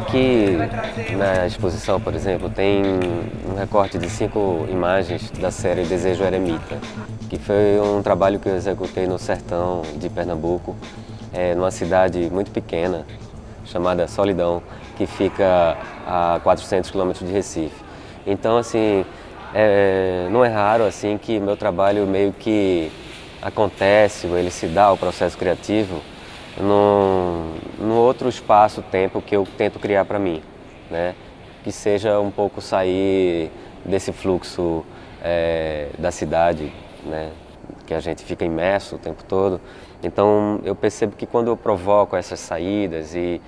Aqui na exposição, por exemplo, tem um recorte de 5 imagens da série Desejo Eremita, que foi um trabalho que eu executei no sertão de Pernambuco, numa cidade muito pequena, chamada Solidão, que fica a 400 quilômetros de Recife. Então, assim, não é raro assim que meu trabalho meio que acontece, ou ele se dá, o processo criativo, num outro espaço-tempo que eu tento criar para mim, né? Que seja um pouco sair desse fluxo da cidade, né? Que a gente fica imerso o tempo todo. Então eu percebo que quando eu provoco essas saídas e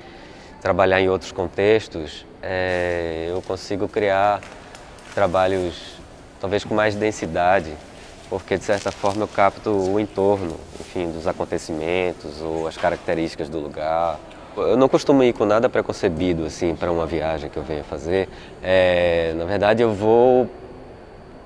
trabalhar em outros contextos, eu consigo criar trabalhos talvez com mais densidade, porque de certa forma eu capto o entorno, enfim, dos acontecimentos ou as características do lugar. Eu não costumo ir com nada preconcebido assim para uma viagem que eu venha fazer. Na verdade eu vou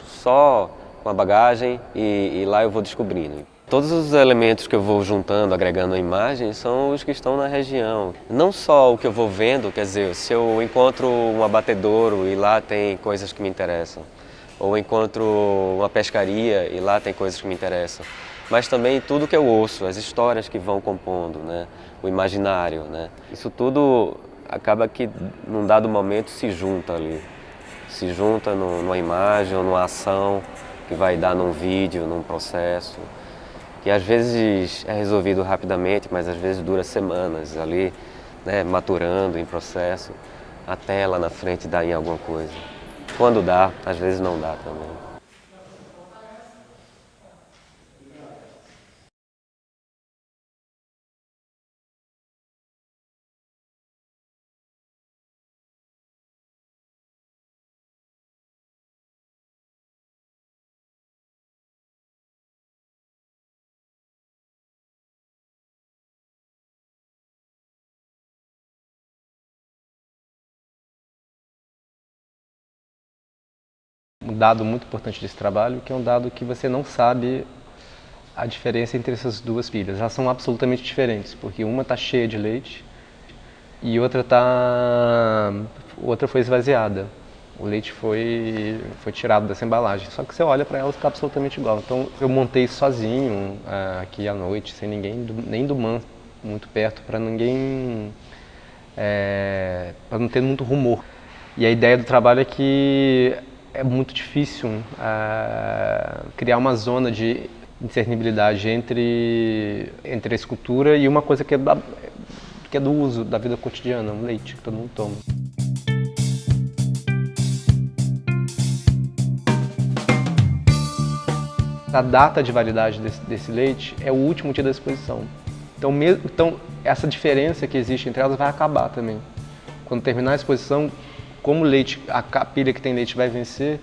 só com a bagagem e lá eu vou descobrindo. Todos os elementos que eu vou juntando, agregando a imagem, são os que estão na região. Não só o que eu vou vendo, quer dizer, se eu encontro um abatedouro e lá tem coisas que me interessam, ou encontro uma pescaria e lá tem coisas que me interessam, mas também tudo que eu ouço, as histórias que vão compondo, né? O imaginário, né? Isso tudo acaba que num dado momento se junta ali, se junta numa imagem ou numa ação que vai dar num vídeo, num processo, que às vezes é resolvido rapidamente, mas às vezes dura semanas ali, né? Maturando em processo, até lá na frente dar em alguma coisa. Quando dá, às vezes não dá também. Um dado muito importante desse trabalho, que é um dado que você não sabe a diferença entre essas duas pilhas. Elas são absolutamente diferentes, porque uma está cheia de leite e outra foi esvaziada. O leite foi tirado dessa embalagem. Só que você olha para ela e está absolutamente igual. Então eu montei sozinho aqui à noite, sem ninguém, nem do Man muito perto, para ninguém, para não ter muito rumor. E a ideia do trabalho é que é muito difícil criar uma zona de discernibilidade entre a escultura e uma coisa que é do uso da vida cotidiana, um leite que todo mundo toma. A data de validade desse leite é o último dia da exposição. Então essa diferença que existe entre elas vai acabar também. Quando terminar a exposição, como o leite, a pilha que tem leite vai vencer,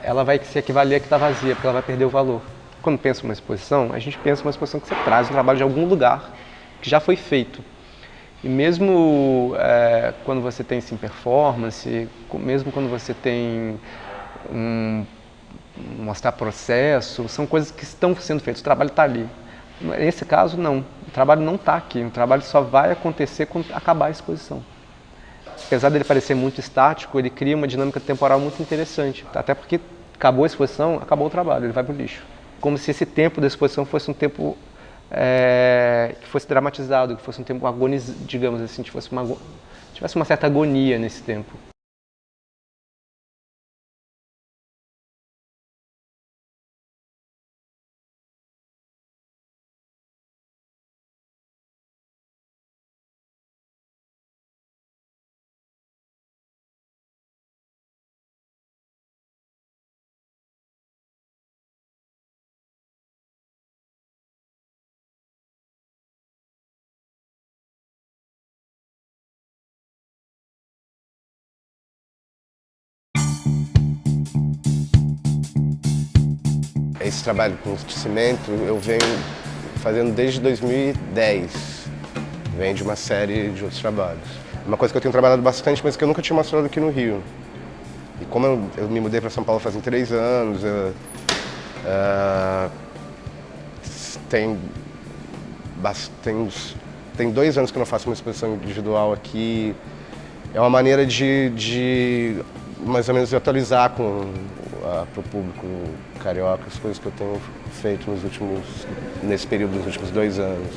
ela vai se equivaler à que está vazia, porque ela vai perder o valor. Quando pensa em uma exposição, a gente pensa em uma exposição que você traz um trabalho de algum lugar que já foi feito. E mesmo quando você tem sim, performance, mesmo quando você tem mostrar processo, são coisas que estão sendo feitas, o trabalho está ali. Nesse caso, não. O trabalho não está aqui, o trabalho só vai acontecer quando acabar a exposição. Apesar dele parecer muito estático, ele cria uma dinâmica temporal muito interessante. Até porque acabou a exposição, acabou o trabalho, ele vai para o lixo. Como se esse tempo da exposição fosse um tempo que fosse dramatizado, que fosse um tempo agonizado, digamos assim, tivesse uma certa agonia nesse tempo. Esse trabalho com cimento eu venho fazendo desde 2010. Vem de uma série de outros trabalhos. Uma coisa que eu tenho trabalhado bastante, mas que eu nunca tinha mostrado aqui no Rio. E como eu me mudei para São Paulo fazem 3 anos, tem 2 anos que eu não faço uma exposição individual aqui. É uma maneira de mais ou menos atualizar para o público carioca as coisas que eu tenho feito nesse período dos últimos 2 anos.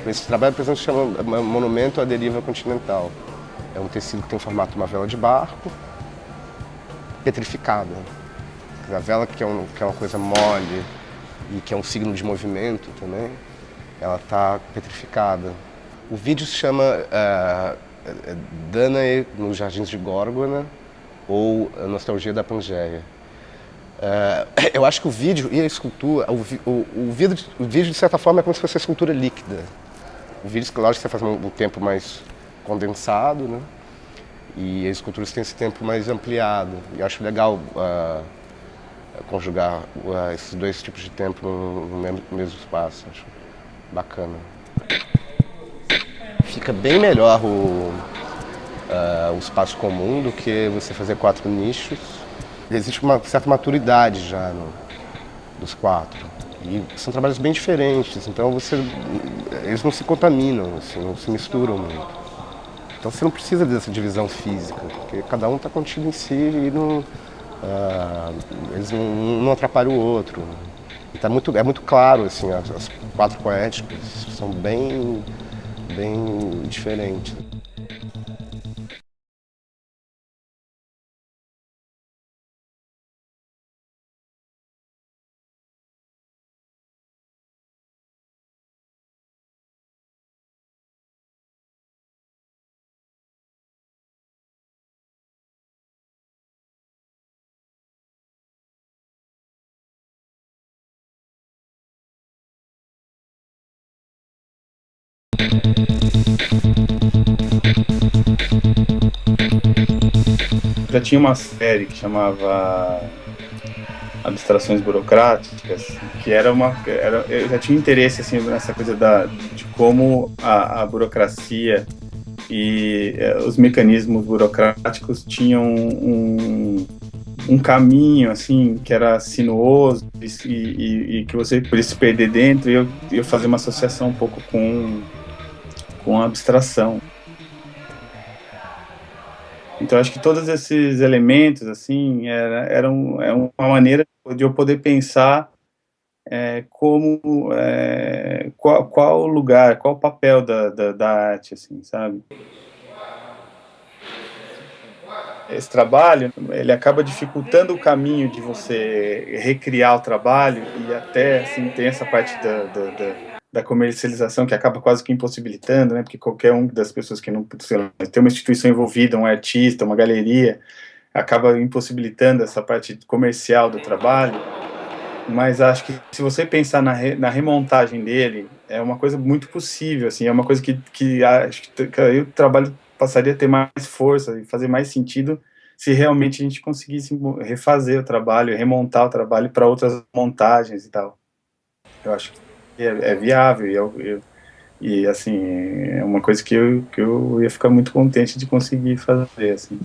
Esse trabalho, por exemplo, se chama Monumento à Deriva Continental. É um tecido que tem o formato de uma vela de barco, petrificada. A vela, que é uma coisa mole e que é um signo de movimento também, ela está petrificada. O vídeo se chama Danae nos Jardins de Górgona ou A Nostalgia da Pangeia. Eu acho que o vídeo e a escultura, o vídeo de certa forma é como se fosse a escultura líquida. O vídeo, lógico, você faz um tempo mais condensado, né? E a escultura tem esse tempo mais ampliado. E eu acho legal conjugar esses 2 tipos de tempo no mesmo espaço. Acho bacana. Fica bem melhor o espaço comum do que você fazer 4 nichos. Existe uma certa maturidade já dos 4. E são trabalhos bem diferentes, então eles não se contaminam, assim, não se misturam muito. Então você não precisa dessa divisão física, porque cada um está contido em si e eles não atrapalham o outro. E é muito claro, assim, as 4 poéticas são bem diferentes. Já tinha uma série que chamava Abstrações Burocráticas, que eu já tinha interesse assim, nessa coisa de como a burocracia e os mecanismos burocráticos tinham um caminho assim que era sinuoso e que você podia se perder dentro, e eu fazia uma associação um pouco com a abstração. Então, acho que todos esses elementos, assim, é uma maneira de eu poder pensar qual o lugar, qual o papel da arte, assim, sabe? Esse trabalho, ele acaba dificultando o caminho de você recriar o trabalho, e até, assim, tem essa parte da comercialização que acaba quase que impossibilitando, né? Porque qualquer uma das pessoas que não, sei lá, tem uma instituição envolvida, um artista, uma galeria, acaba impossibilitando essa parte comercial do trabalho. Mas acho que se você pensar na remontagem dele, é uma coisa muito possível, assim, é uma coisa que acho que aí o trabalho passaria a ter mais força e fazer mais sentido se realmente a gente conseguisse refazer o trabalho, remontar o trabalho para outras montagens e tal. Eu acho que é viável e assim, é uma coisa que eu ia ficar muito contente de conseguir fazer, assim.